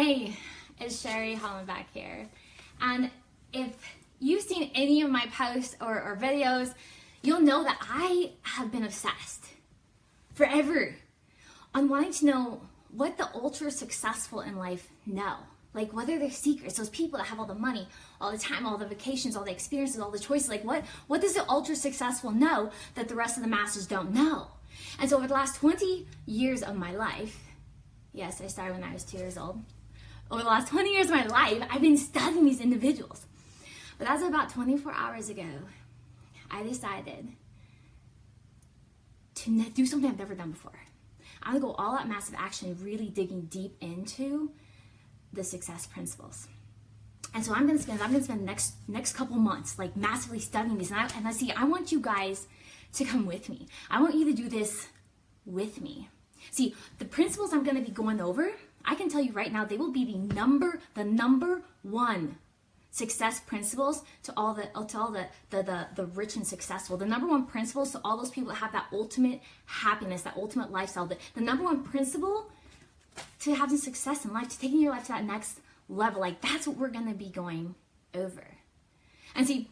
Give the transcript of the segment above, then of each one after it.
Hey, it's Sherry Hollenbeck here. And if you've seen any of my posts or videos, you'll know that I have been obsessed forever on wanting to know what the ultra successful in life know. Like, what are their secrets? Those people that have all the money, all the time, all the vacations, all the experiences, all the choices. Like, what does the ultra successful know that the rest of the masses don't know? And so over the last 20 years of my life, yes, I started when I was 2 years old. Over the last 20 years of my life, I've been studying these individuals. But as of about 24 hours ago, I decided to do something I've never done before. I'm gonna go all out massive action, really digging deep into the success principles. And so I'm gonna spend the next couple months like massively studying these. I want you guys to come with me. I want you to do this with me. See, the principles I'm gonna be going over, I can tell you right now, they will be the number one success principles to all the rich and successful. The number one principles to all those people that have that ultimate happiness, that ultimate lifestyle. The number one principle to having success in life, to taking your life to that next level. Like, that's what we're gonna be going over. And see,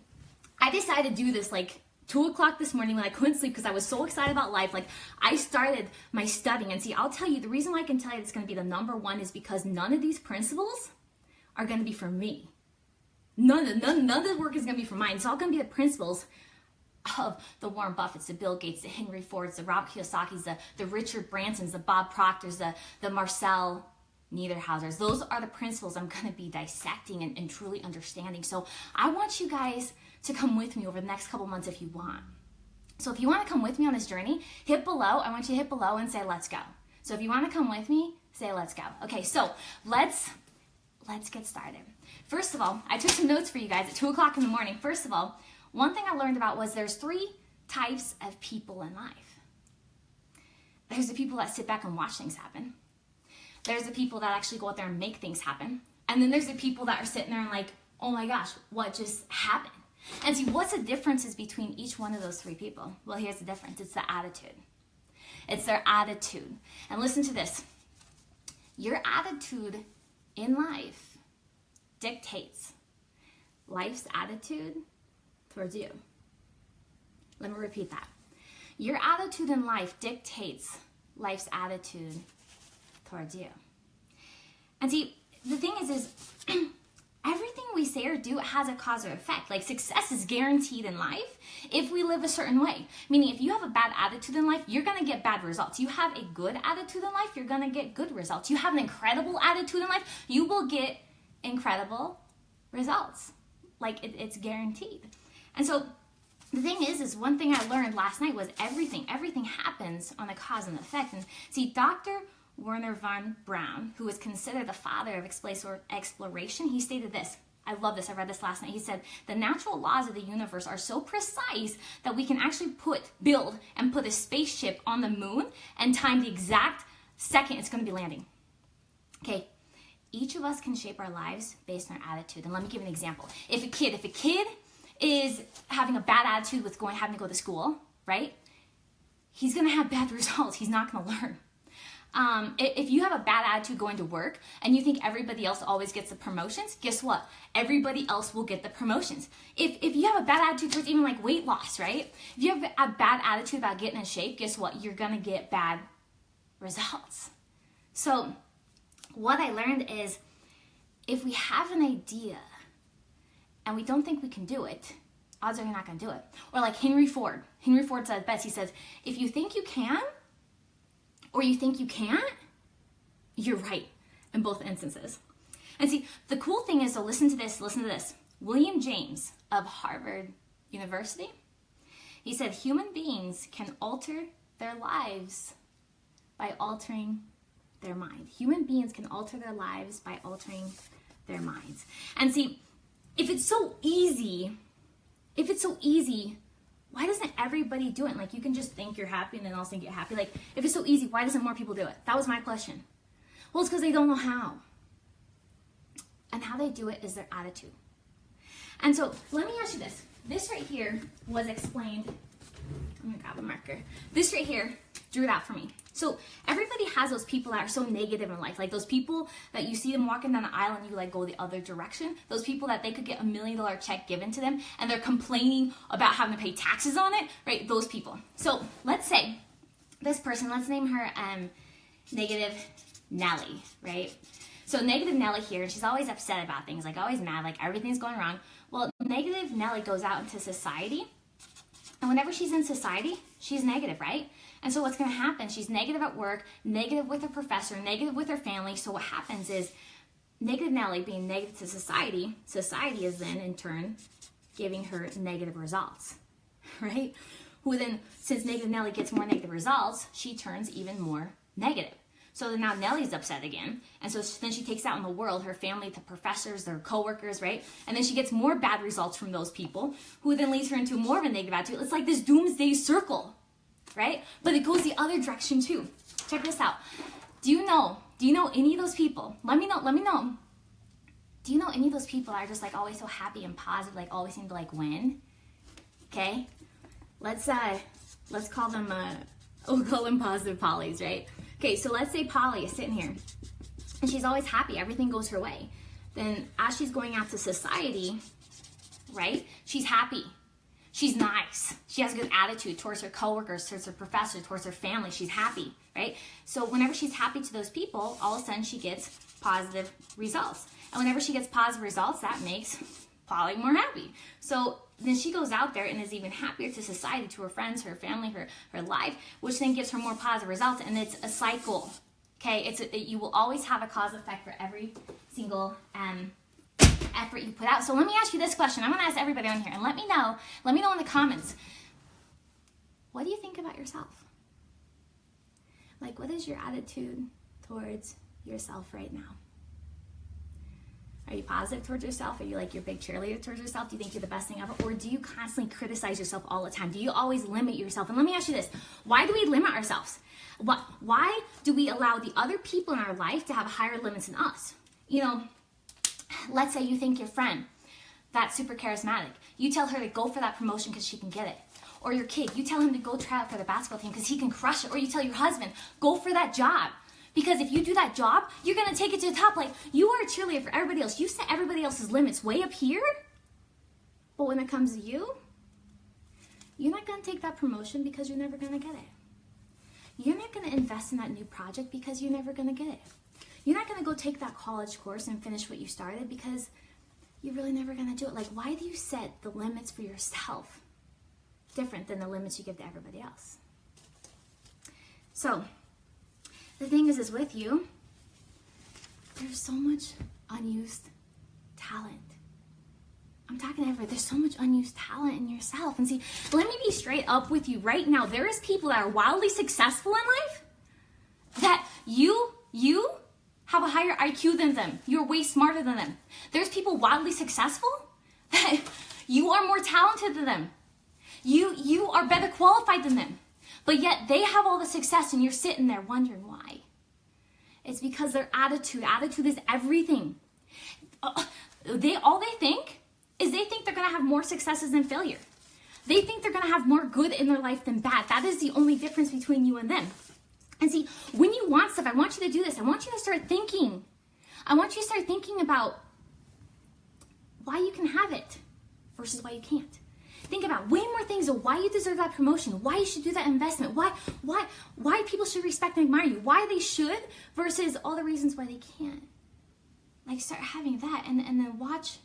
I decided to do this like 2 o'clock this morning when I couldn't sleep because I was so excited about life. Like, I started my studying. And see, I'll tell you, the reason why I can tell you it's going to be the number one is because none of these principles are going to be for me. None of the work is going to be for mine. It's all going to be the principles of the Warren Buffetts, the Bill Gates, the Henry Fords, the Robert Kiyosaki's, the Richard Bransons, the Bob Proctors, the Marcel Niederhausers. Those are the principles I'm going to be dissecting and truly understanding. So I want you guys to come with me over the next couple months if you want. So if you want to come with me on this journey, hit below. I want you to hit below and say, let's go. So if you want to come with me, say, let's go. Okay, so let's get started. First of all, I took some notes for you guys at 2 o'clock in the morning. First of all, one thing I learned about was there's 3 types of people in life. There's the people that sit back and watch things happen. There's the people that actually go out there and make things happen. And then there's the people that are sitting there and like, oh my gosh, what just happened? And see, what's the differences between each one of those 3 people? Well, here's the difference. It's the attitude. It's their attitude. And listen to this. Your attitude in life dictates life's attitude towards you. Let me repeat that. Your attitude in life dictates life's attitude towards you. And see, the thing is everything we say or do has a cause or effect. Like, success is guaranteed in life if we live a certain way. Meaning, if you have a bad attitude in life, you're going to get bad results. You have a good attitude in life, you're going to get good results. You have an incredible attitude in life, you will get incredible results. Like, it's guaranteed. And so the thing is one thing I learned last night was everything happens on a cause and effect. And see, Dr. Wernher von Braun, who is considered the father of exploration, he stated this. I love this. I read this last night. He said, the natural laws of the universe are so precise that we can actually build and put a spaceship on the moon and time the exact second it's going to be landing. Okay, each of us can shape our lives based on our attitude. And let me give you an example. If a kid is having a bad attitude with having to go to school, right? He's going to have bad results. He's not going to learn. If you have a bad attitude going to work and you think everybody else always gets the promotions, guess what? Everybody else will get the promotions. If you have a bad attitude towards even like weight loss, right? If you have a bad attitude about getting in shape, guess what? You're going to get bad results. So what I learned is if we have an idea and we don't think we can do it, odds are you're not going to do it. Or like Henry Ford. Henry Ford said best. He says, if you think you can, or you think you can't, you're right in both instances. And see, the cool thing is, so listen to this. William James of Harvard University, he said, human beings can alter their lives by altering their mind. Human beings can alter their lives by altering their minds. And see, if it's so easy, why doesn't everybody do it? Like, you can just think you're happy and then all of a sudden get happy. Like, if it's so easy, why doesn't more people do it? That was my question. Well, it's because they don't know how. And how they do it is their attitude. And so, let me ask you this. This right here was explained. I'm going to grab a marker. This right here drew it out for me. So everybody has those people that are so negative in life, like those people that you see them walking down the aisle and you like go the other direction. Those people that they could get $1 million check given to them and they're complaining about having to pay taxes on it, right? Those people. So let's say this person, let's name her Negative Nelly, right? So Negative Nelly here, she's always upset about things, like always mad, like everything's going wrong. Well, Negative Nelly goes out into society, and whenever she's in society, she's negative, right? And so what's going to happen, she's negative at work, negative with her professor, negative with her family. So what happens is Negative Nelly being negative to society, society is then in turn giving her negative results, right? Who then, since Negative Nelly gets more negative results, she turns even more negative. So then now Nelly's upset again. And so then she takes out in the world her family, the professors, their coworkers, right? And then she gets more bad results from those people, who then leads her into more of a negative attitude. It's like this doomsday circle, right? But it goes the other direction too. Check this out. Do you know any of those people? Let me know. Do you know any of those people that are just like always so happy and positive, like always seem to like win? Okay? Let's call them we'll call them positive Polly's, right? Okay, so let's say Polly is sitting here and she's always happy, everything goes her way. Then as she's going out to society, right? She's happy. She's nice. She has a good attitude towards her coworkers, towards her professor, towards her family. She's happy, right? So whenever she's happy to those people, all of a sudden she gets positive results. And whenever she gets positive results, that makes Polly more happy. So then she goes out there and is even happier to society, to her friends, her family, her life, which then gives her more positive results. And it's a cycle, okay? You will always have a cause effect for every single effort you put out. So let me ask you this question. I'm going to ask everybody on here, and let me know in the comments, what do you think about yourself? Like, what is your attitude towards yourself right now? Are you positive towards yourself? Are you like your big cheerleader towards yourself? Do you think you're the best thing ever? Or do you constantly criticize yourself all the time? Do you always limit yourself? And let me ask you this. Why do we limit ourselves? Why do we allow the other people in our life to have higher limits than us? You know, let's say you think your friend, that's super charismatic. You tell her to go for that promotion because she can get it. Or your kid, you tell him to go try out for the basketball team because he can crush it. Or you tell your husband, go for that job. Because if you do that job, you're going to take it to the top. Like, you are a cheerleader for everybody else. You set everybody else's limits way up here. But when it comes to you, you're not going to take that promotion because you're never going to get it. You're not going to invest in that new project because you're never going to get it. You're not going to go take that college course and finish what you started because you're really never going to do it. Like, why do you set the limits for yourself different than the limits you give to everybody else? So, the thing is with you, there's so much unused talent. I'm talking to everybody. There's so much unused talent in yourself. And see, let me be straight up with you right now. There is people that are wildly successful in life that you have a higher IQ than them. You're way smarter than them. There's people wildly successful that you are more talented than them. You are better qualified than them. But yet they have all the success and you're sitting there wondering why. It's because their attitude is everything. All they think is they think they're going to have more successes than failure. They think they're going to have more good in their life than bad. That is the only difference between you and them. And see, when you want stuff, I want you to do this. I want you to start thinking. I want you to start thinking about why you can have it versus why you can't. Think about way more things of why you deserve that promotion, why you should do that investment, why people should respect and admire you, why they should versus all the reasons why they can't. Like, start having that and then watch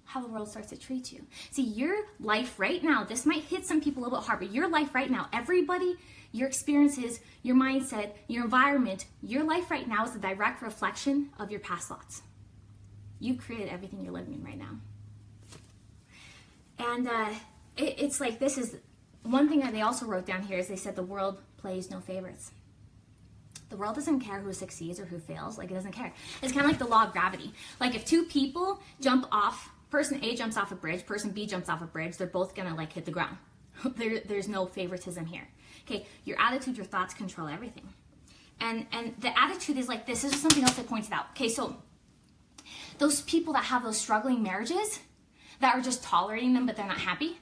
how the world starts to treat you. See, your life right now, this might hit some people a little bit hard, but your life right now, everybody, your experiences, your mindset, your environment, your life right now is a direct reflection of your past thoughts. You created everything you're living in right now. And it's like, this is one thing that they also wrote down here is they said the world plays no favorites. The world doesn't care who succeeds or who fails. Like, it doesn't care. It's kind of like the law of gravity. Like, if two people jump off, person A jumps off a bridge, person B jumps off a bridge, they're both gonna like hit the ground. There's no favoritism here. Okay, your attitude, your thoughts control everything. And the attitude is like, this is something else I pointed out. Okay, so those people that have those struggling marriages, that are just tolerating them, but they're not happy.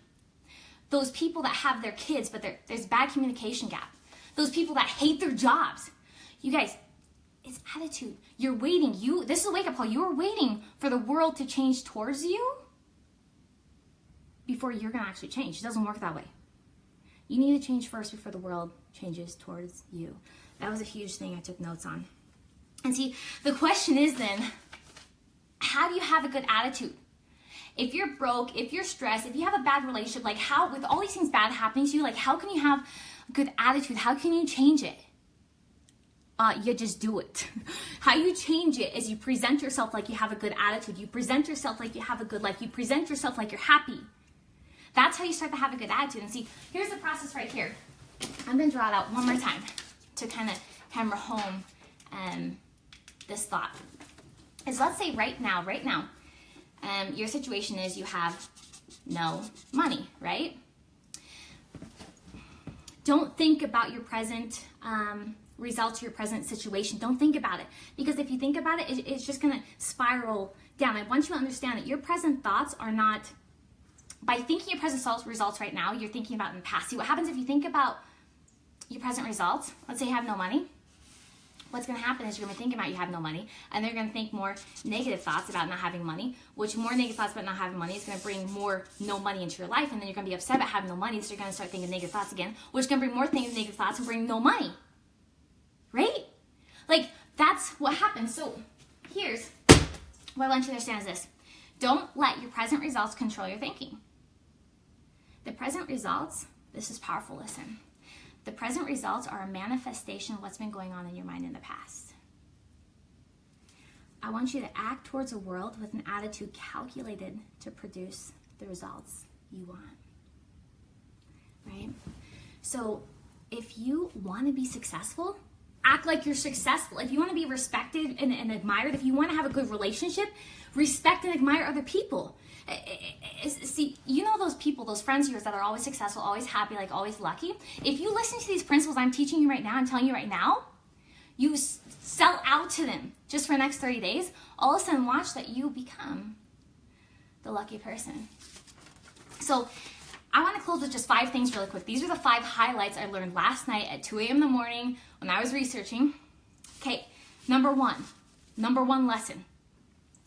Those people that have their kids, but there's bad communication gap. those people that hate their jobs. You guys, it's attitude. You're waiting. This is a wake-up call. You're waiting for the world to change towards you before you're going to actually change. It doesn't work that way. You need to change first before the world changes towards you. That was a huge thing I took notes on. And see, the question is then, how do you have a good attitude? If you're broke, if you're stressed, if you have a bad relationship, like how, with all these things bad happening to you, like how can you have a good attitude? How can you change it? You just do it. How you change it is you present yourself like you have a good attitude. You present yourself like you have a good life. You present yourself like you're happy. That's how you start to have a good attitude. And see, here's the process right here. I'm going to draw it out one more time to kind of hammer home this thought. Is let's say right now, your situation is you have no money, right? Don't think about your present results, your present situation. Don't think about it. Because if you think about it, it's just going to spiral down. I want you to understand that your present thoughts are not, by thinking your present results right now, you're thinking about in the past. See, what happens if you think about your present results? Let's say you have no money. What's going to happen is you're going to be thinking about you have no money, and they're going to think more negative thoughts about not having money, which more negative thoughts about not having money is going to bring more no money into your life, and then you're going to be upset about having no money, so you're going to start thinking negative thoughts again, which is going to bring more negative thoughts and bring no money. Right? Like, that's what happens. So here's what I want you to understand is this. Don't let your present results control your thinking. The present results, this is powerful, listen. The present results are a manifestation of what's been going on in your mind in the past. I want you to act towards a world with an attitude calculated to produce the results you want. Right? So if you want to be successful, act like you're successful. If you want to be respected and admired, if you want to have a good relationship, respect and admire other people. See, you know those people, those friends of yours that are always successful, always happy, like always lucky. If you listen to these principles I'm teaching you right now, I'm telling you right now, you sell out to them just for the next 30 days, all of a sudden watch that you become the lucky person. So I want to close with just 5 things really quick. These are the 5 highlights I learned last night at 2 a.m. in the morning when I was researching. Okay, number one lesson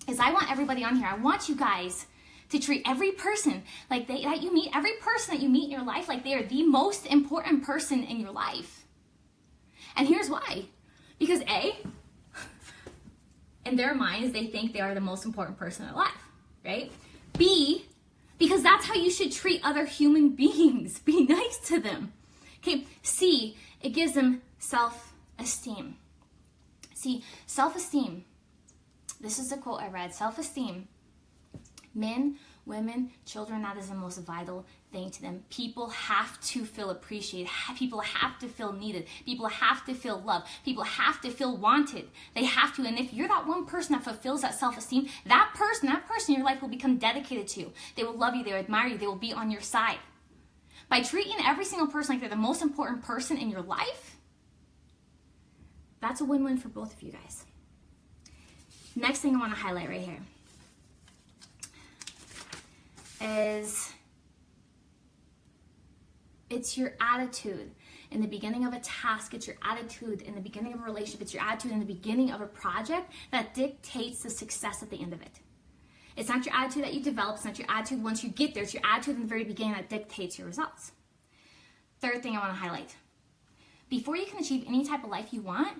is I want everybody on here, I want you guys to treat every person like that you meet, every person that you meet in your life, like they are the most important person in your life. And here's why. Because A, in their minds, they think they are the most important person in their life, right? B, because that's how you should treat other human beings. Be nice to them. Okay, C, it gives them self-esteem. See, self-esteem, this is the quote I read, self-esteem, men, women, children, that is the most vital thing to them. People have to feel appreciated. People have to feel needed. People have to feel loved. People have to feel wanted. They have to. And if you're that one person that fulfills that self-esteem, that person in your life will become dedicated to you. They will love you. They will admire you. They will be on your side. By treating every single person like they're the most important person in your life, that's a win-win for both of you guys. Next thing I want to highlight right here is it's your attitude in the beginning of a task. It's your attitude in the beginning of a relationship. It's your attitude in the beginning of a project that dictates the success at the end of it. It's not your attitude that you develop. It's not your attitude once you get there. It's your attitude in the very beginning that dictates your results. Third thing I want to highlight. Before you can achieve any type of life you want,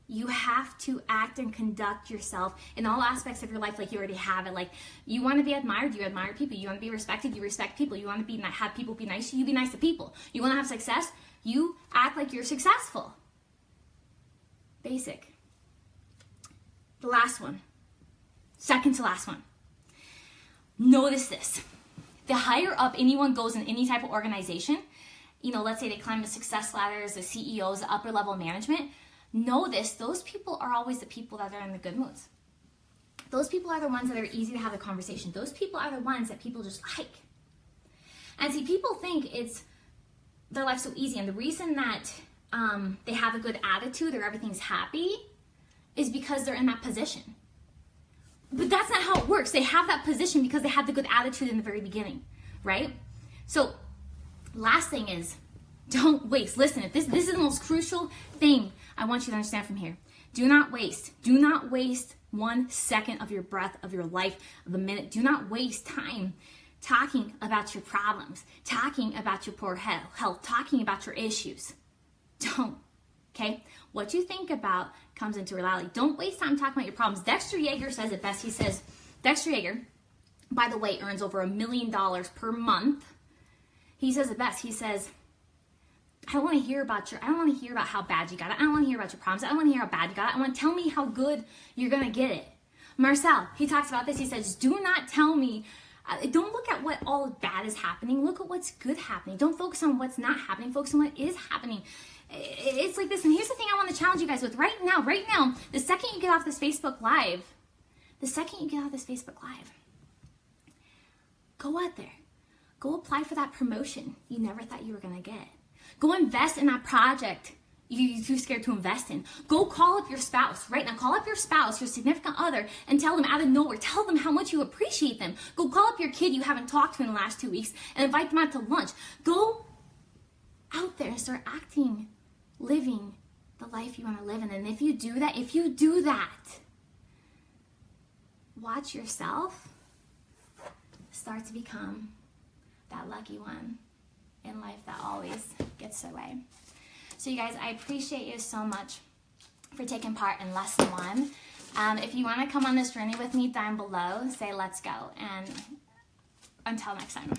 you have to act and conduct yourself in all aspects of your life like you already have it. Like, you want to be admired, you admire people. You want to be respected, you respect people. You want to have people be nice to you, be nice to people. You want to have success, you act like you're successful. Basic. The last one. Second to last one. Notice this. The higher up anyone goes in any type of organization, let's say they climb the success ladders, the CEOs, the upper level management, know this, those people are always the people that are in the good moods. Those people are the ones that are easy to have a conversation. Those people are the ones that people just like. And see, people think their life's so easy, and the reason that they have a good attitude or everything's happy is because they're in that position. But that's not how it works. They have that position because they had the good attitude in the very beginning, right? So last thing is, Don't waste. Listen, if this is the most crucial thing I want you to understand from here. Do not waste. Do not waste 1 second of your breath, of your life, of a minute. Do not waste time talking about your problems, talking about your poor health, talking about your issues. Don't. Okay? What you think about comes into reality. Don't waste time talking about your problems. Dexter Yager says it best. He says, Dexter Yager, by the way, earns over $1 million per month. He says it best. He says, I don't want to hear about how bad you got it. I don't want to hear about your problems. I don't want to hear how bad you got it. I want to tell me how good you're going to get it. Marcel, he talks about this. He says, do not tell me, don't look at what all bad is happening. Look at what's good happening. Don't focus on what's not happening. Focus on what is happening. It's like this. And here's the thing I want to challenge you guys with right now, the second you get off this Facebook Live, go out there. Go apply for that promotion you never thought you were going to get. Go invest in that project you're too scared to invest in. Go call up your spouse right now. Call up your spouse, your significant other, and tell them out of nowhere. Tell them how much you appreciate them. Go call up your kid you haven't talked to in the last 2 weeks and invite them out to lunch. Go out there and start living the life you want to live in. And if you do that, watch yourself start to become that lucky one in life that always gets their way. So you guys, I appreciate you so much for taking part in lesson 1. If you want to come on this journey with me down below, say let's go. And until next time.